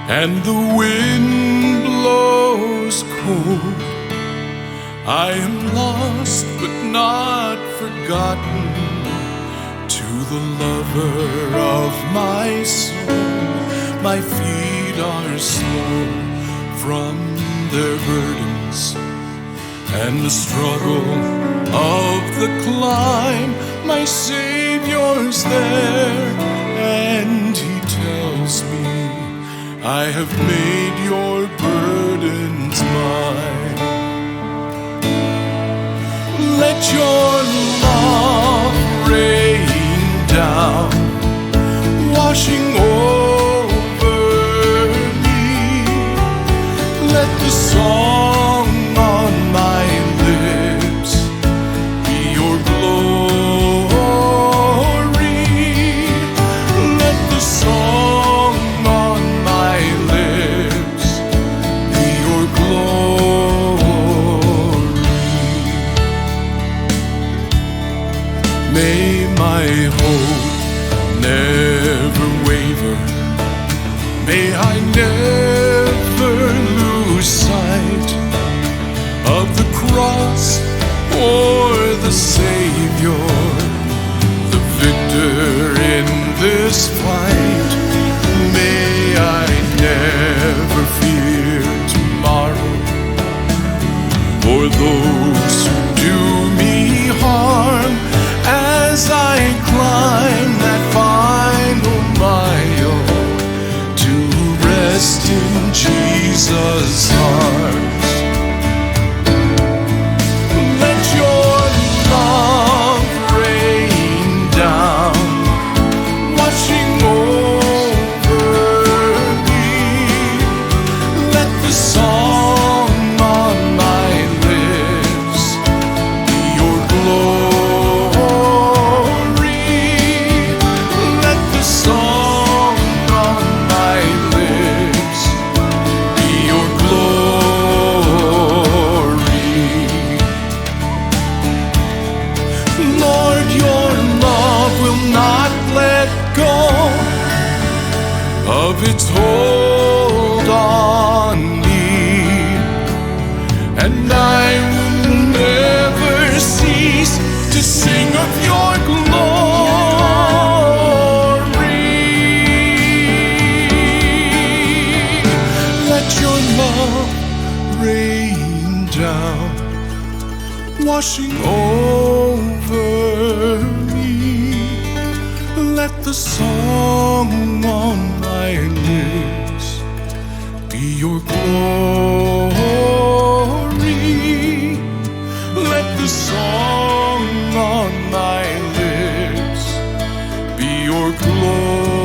and the wind blows cold. I am lost but not forgotten, to the lover of my soul. My feet are slow from their burdens and the struggle of the climb. My Savior's there, and He tells me, I have made your burdens mine. Let your love rain down, washing over me. Let the song on my lips be your glory. Let the song on my lips be your glory. May my hope never waver. May I never lose sight of the cross or the Savior, the victor in this fight. May I never fear tomorrow or those who do me harm, as I climb that final mile to rest in Jesus' arms. Let your love rain down, washing over me. Let the song on my lips be your glory. Let the song on my lips be your glory. Lord, your love will not let go of its hold on me, and I will never cease to sing of your glory. Let your love rain down, washing over me. Let the song on my lips be your glory. Let the song on my lips be your glory.